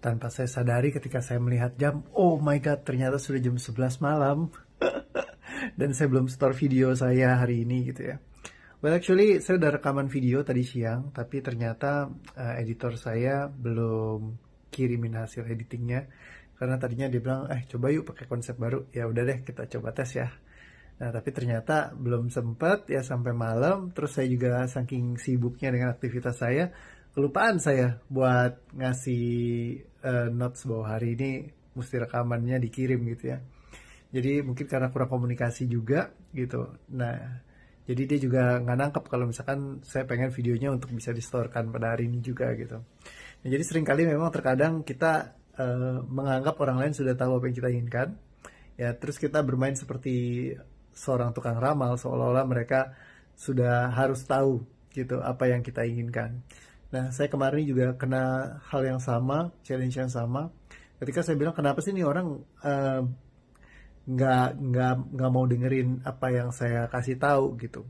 Tanpa saya sadari ketika saya melihat jam, oh my god, ternyata sudah jam 11 malam. Dan saya belum store video saya hari ini gitu ya. Well actually saya udah rekaman video tadi siang, tapi ternyata editor saya belum kirimin hasil editingnya. Karena tadinya dia bilang, coba yuk pakai konsep baru. Ya udah deh kita coba tes ya. Nah tapi ternyata belum sempat ya sampai malam. Terus saya juga saking sibuknya dengan aktivitas saya, kelupaan saya buat ngasih notes bahwa hari ini mesti rekamannya dikirim gitu ya. Jadi mungkin karena kurang komunikasi juga gitu. Nah jadi dia juga nggak nangkep kalau misalkan saya pengen videonya untuk bisa distorekan pada hari ini juga gitu. Nah, jadi seringkali memang terkadang kita menganggap orang lain sudah tahu apa yang kita inginkan. Ya terus kita bermain seperti seorang tukang ramal, seolah-olah mereka sudah harus tahu gitu apa yang kita inginkan. Nah saya kemarin juga kena hal yang sama, challenge yang sama. Ketika saya bilang kenapa sih nih orang nggak mau dengerin apa yang saya kasih tahu gitu.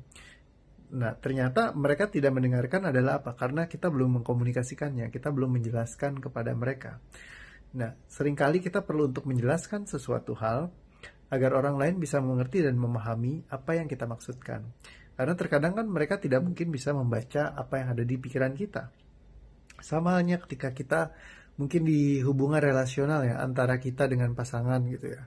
Nah ternyata mereka tidak mendengarkan adalah apa? Karena kita belum mengkomunikasikannya, kita belum menjelaskan kepada mereka. Nah seringkali kita perlu untuk menjelaskan sesuatu hal agar orang lain bisa mengerti dan memahami apa yang kita maksudkan. Karena terkadang kan mereka tidak mungkin bisa membaca apa yang ada di pikiran kita. Sama halnya ketika kita mungkin di hubungan relasional ya antara kita dengan pasangan gitu ya.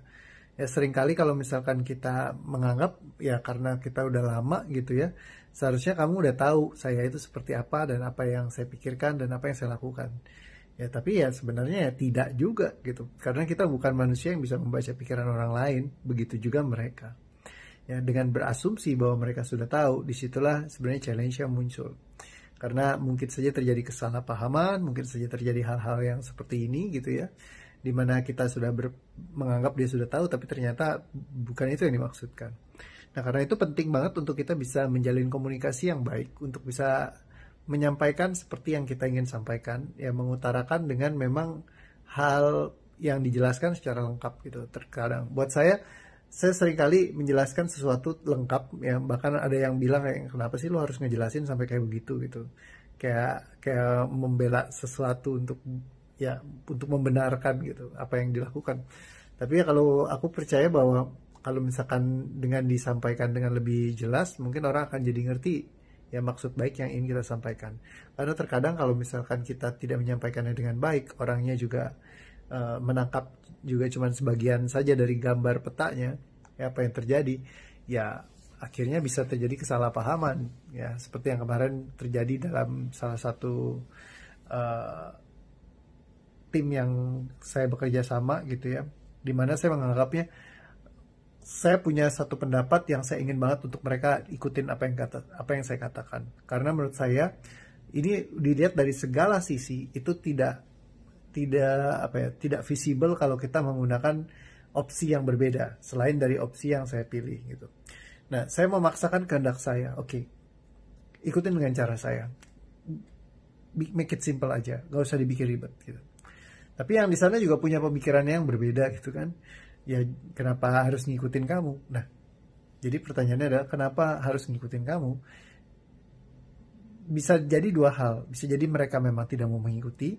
Ya seringkali kalau misalkan kita menganggap ya karena kita udah lama gitu ya, seharusnya kamu udah tahu saya itu seperti apa dan apa yang saya pikirkan dan apa yang saya lakukan. Ya tapi ya sebenarnya ya tidak juga gitu. Karena kita bukan manusia yang bisa membaca pikiran orang lain, begitu juga mereka. Ya dengan berasumsi bahwa mereka sudah tahu, disitulah sebenarnya challenge yang muncul. Karena mungkin saja terjadi kesalahpahaman, mungkin saja terjadi hal-hal yang seperti ini gitu ya. Dimana kita sudah menganggap dia sudah tahu, tapi ternyata bukan itu yang dimaksudkan. Nah karena itu penting banget untuk kita bisa menjalin komunikasi yang baik, untuk bisa menyampaikan seperti yang kita ingin sampaikan, ya mengutarakan dengan memang hal yang dijelaskan secara lengkap gitu. Terkadang buat saya seringkali menjelaskan sesuatu lengkap, ya bahkan ada yang bilang kayak kenapa sih lo harus ngejelasin sampai kayak begitu gitu, kayak membela sesuatu untuk membenarkan gitu apa yang dilakukan. Tapi ya kalau aku percaya bahwa kalau misalkan dengan disampaikan dengan lebih jelas, mungkin orang akan jadi ngerti ya maksud baik yang ingin kita sampaikan. Karena terkadang kalau misalkan kita tidak menyampaikannya dengan baik, orangnya juga menangkap juga cuma sebagian saja dari gambar petanya ya apa yang terjadi, ya akhirnya bisa terjadi kesalahpahaman ya seperti yang kemarin terjadi dalam salah satu tim yang saya bekerja sama gitu ya, dimana saya menganggapnya saya punya satu pendapat yang saya ingin banget untuk mereka ikutin apa yang saya katakan. Karena menurut saya ini dilihat dari segala sisi itu tidak visible kalau kita menggunakan opsi yang berbeda selain dari opsi yang saya pilih gitu. Nah, saya memaksakan kehendak saya. Oke, ikutin dengan cara saya. Make it simple aja, gak usah dibikin ribet gitu. Tapi yang di sana juga punya pemikiran yang berbeda gitu kan. Ya kenapa harus ngikutin kamu? Nah, jadi pertanyaannya adalah kenapa harus ngikutin kamu? Bisa jadi dua hal. Bisa jadi mereka memang tidak mau mengikuti,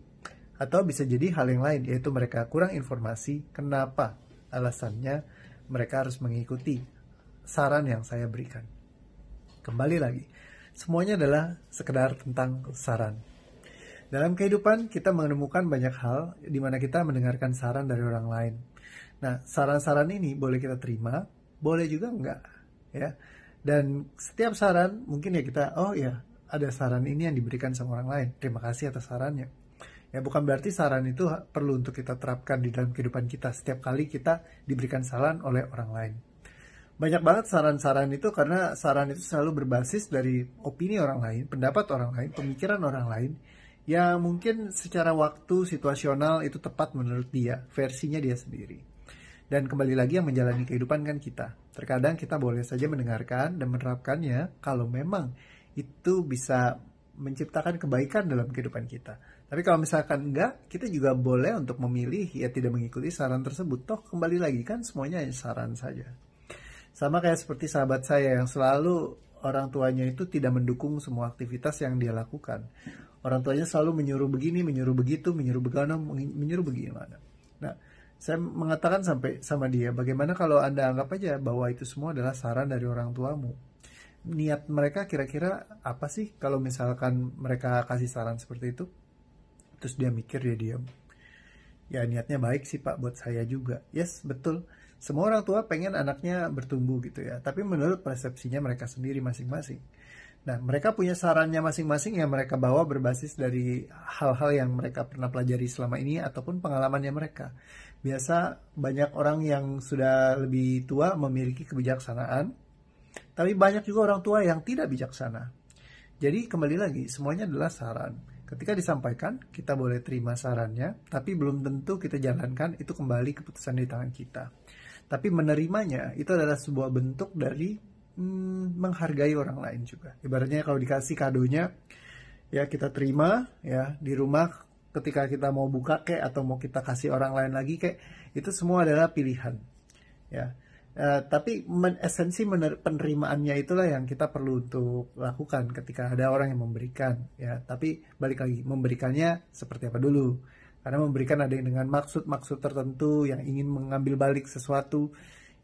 atau bisa jadi hal yang lain, yaitu mereka kurang informasi kenapa alasannya mereka harus mengikuti saran yang saya berikan. Kembali lagi, semuanya adalah sekedar tentang saran. Dalam kehidupan kita menemukan banyak hal di mana kita mendengarkan saran dari orang lain. Nah, saran-saran ini boleh kita terima, boleh juga enggak, ya. Dan setiap saran mungkin ya kita, oh ya, ada saran ini yang diberikan sama orang lain. Terima kasih atas sarannya. Ya, bukan berarti saran itu perlu untuk kita terapkan di dalam kehidupan kita setiap kali kita diberikan saran oleh orang lain. Banyak banget saran-saran itu karena saran itu selalu berbasis dari opini orang lain, pendapat orang lain, pemikiran orang lain, yang mungkin secara waktu situasional itu tepat menurut dia, versinya dia sendiri. Dan kembali lagi yang menjalani kehidupan kan kita. Terkadang kita boleh saja mendengarkan dan menerapkannya kalau memang itu bisa menciptakan kebaikan dalam kehidupan kita. Tapi kalau misalkan enggak, kita juga boleh untuk memilih ya tidak mengikuti saran tersebut. Toh kembali lagi kan semuanya hanya saran saja. Sama kayak seperti sahabat saya yang selalu orang tuanya itu tidak mendukung semua aktivitas yang dia lakukan. Orang tuanya selalu menyuruh begini, menyuruh begitu, menyuruh begana, menyuruh bagaimana. Nah, saya mengatakan sampai sama dia, bagaimana kalau Anda anggap aja bahwa itu semua adalah saran dari orang tuamu? Niat mereka kira-kira apa sih kalau misalkan mereka kasih saran seperti itu? Terus dia mikir, dia diam. Ya niatnya baik sih Pak buat saya juga. Yes, betul. Semua orang tua pengen anaknya bertumbuh gitu ya. Tapi menurut persepsinya mereka sendiri masing-masing. Nah, mereka punya sarannya masing-masing yang mereka bawa berbasis dari hal-hal yang mereka pernah pelajari selama ini ataupun pengalamannya mereka. Biasa banyak orang yang sudah lebih tua memiliki kebijaksanaan, tapi banyak juga orang tua yang tidak bijaksana. Jadi kembali lagi, semuanya adalah saran. Ketika disampaikan, kita boleh terima sarannya, tapi belum tentu kita jalankan, itu kembali keputusan di tangan kita. Tapi menerimanya, itu adalah sebuah bentuk dari menghargai orang lain juga. Ibaratnya kalau dikasih kadonya, ya kita terima ya di rumah ketika kita mau buka kek atau mau kita kasih orang lain lagi kek, itu semua adalah pilihan. Ya, tapi esensi penerimaannya itulah yang kita perlu untuk lakukan ketika ada orang yang memberikan. Ya, tapi balik lagi memberikannya seperti apa dulu. Karena memberikan ada yang dengan maksud-maksud tertentu yang ingin mengambil balik sesuatu.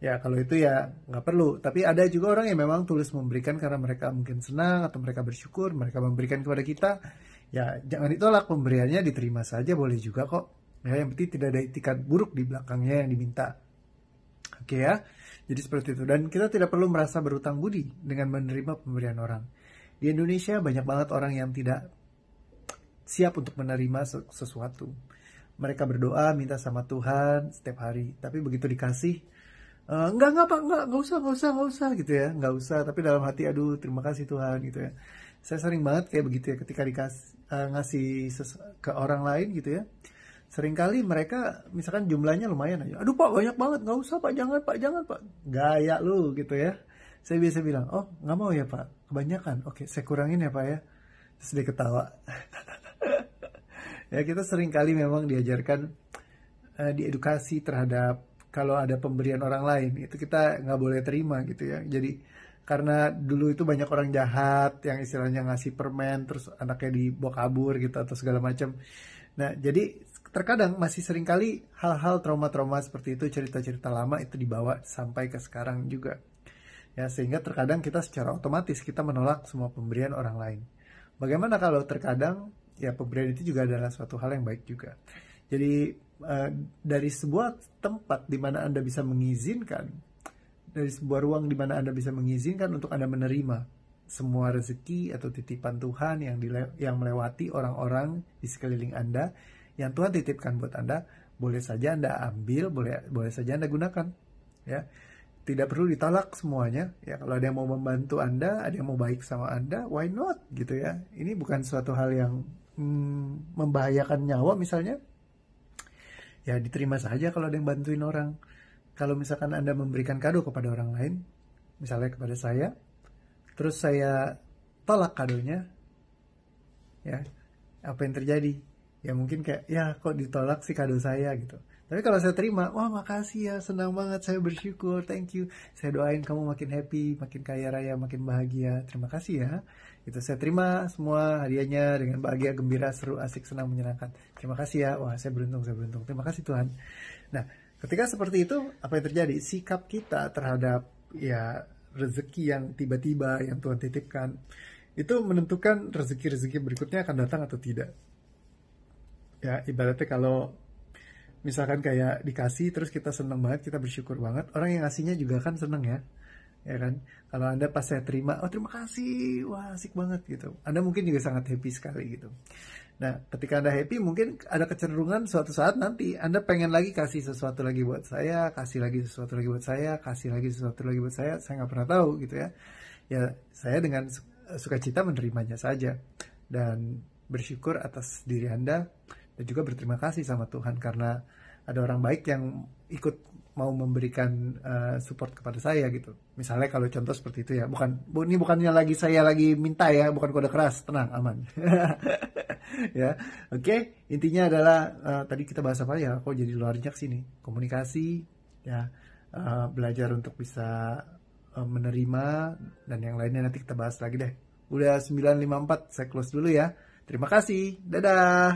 Ya kalau itu ya nggak perlu. Tapi ada juga orang yang memang tulus memberikan karena mereka mungkin senang atau mereka bersyukur, mereka memberikan kepada kita. Ya jangan ditolak, pemberiannya diterima saja boleh juga kok. Ya yang penting tidak ada itikat buruk di belakangnya yang diminta. Oke ya. Jadi seperti itu. Dan kita tidak perlu merasa berutang budi dengan menerima pemberian orang. Di Indonesia banyak banget orang yang tidak siap untuk menerima sesuatu. Mereka berdoa minta sama Tuhan setiap hari. Tapi begitu dikasih, enggak Pak, enggak usah gitu ya, enggak usah. Tapi dalam hati, aduh terima kasih Tuhan gitu ya. Saya sering banget kayak begitu ya, ketika dikasih ngasih ke orang lain gitu ya. Seringkali mereka misalkan jumlahnya lumayan aja, aduh Pak banyak banget, enggak usah Pak, jangan Pak. Gaya lu gitu ya. Saya biasa bilang, oh nggak mau ya Pak, kebanyakan. Oke, saya kurangin ya Pak ya. Terus dia ketawa. Ya kita seringkali memang diajarkan diedukasi terhadap kalau ada pemberian orang lain itu kita nggak boleh terima gitu ya. Jadi karena dulu itu banyak orang jahat yang istilahnya ngasih permen terus anaknya dibawa kabur gitu atau segala macam. Nah jadi terkadang masih seringkali hal-hal trauma-trauma seperti itu, cerita-cerita lama itu dibawa sampai ke sekarang juga. Ya sehingga terkadang kita secara otomatis kita menolak semua pemberian orang lain. Bagaimana kalau terkadang ya pemberian itu juga adalah suatu hal yang baik juga. Jadi dari sebuah tempat di mana Anda bisa mengizinkan, dari sebuah ruang di mana Anda bisa mengizinkan untuk Anda menerima semua rezeki atau titipan Tuhan yang melewati orang-orang di sekeliling Anda, yang Tuhan titipkan buat Anda, boleh saja Anda ambil, boleh saja Anda gunakan. Ya, tidak perlu ditolak semuanya. Ya, kalau ada yang mau membantu Anda, ada yang mau baik sama Anda, why not gitu ya. Ini bukan suatu hal yang membahayakan nyawa misalnya. Ya diterima saja kalau ada yang bantuin orang. Kalau misalkan Anda memberikan kado kepada orang lain, misalnya kepada saya, terus saya tolak kadonya, ya apa yang terjadi? Ya mungkin kayak, ya kok ditolak sih kado saya gitu. Tapi kalau saya terima, wah makasih ya, senang banget, saya bersyukur, thank you. Saya doain kamu makin happy, makin kaya raya, makin bahagia. Terima kasih ya. Itu saya terima semua hadiahnya dengan bahagia, gembira, seru, asik, senang, menyenangkan. Terima kasih ya. Wah, saya beruntung. Terima kasih Tuhan. Nah, ketika seperti itu, apa yang terjadi? Sikap kita terhadap ya rezeki yang tiba-tiba yang Tuhan titipkan itu menentukan rezeki-rezeki berikutnya akan datang atau tidak. Ya, ibaratnya kalau misalkan kayak dikasih terus kita seneng banget, kita bersyukur banget, orang yang ngasihnya juga kan seneng ya. Ya kan, kalau Anda pas saya terima, oh terima kasih, wah asik banget gitu, Anda mungkin juga sangat happy sekali gitu. Nah ketika Anda happy, mungkin ada kecenderungan suatu saat nanti Anda pengen lagi kasih sesuatu lagi buat saya, kasih lagi sesuatu lagi buat saya, kasih lagi sesuatu lagi buat saya nggak pernah tahu gitu ya. Ya saya dengan sukacita menerimanya saja dan bersyukur atas diri Anda dan juga berterima kasih sama Tuhan karena ada orang baik yang ikut mau memberikan support kepada saya gitu. Misalnya kalau contoh seperti itu ya, ini bukannya lagi saya lagi minta ya, bukan kode keras, tenang, aman. Ya, oke. Intinya adalah tadi kita bahas apa ya? Kok jadi luar biasa sini? Komunikasi, ya, belajar untuk bisa menerima dan yang lainnya nanti kita bahas lagi deh. Udah 9.54, saya close dulu ya. Terima kasih. Dadah.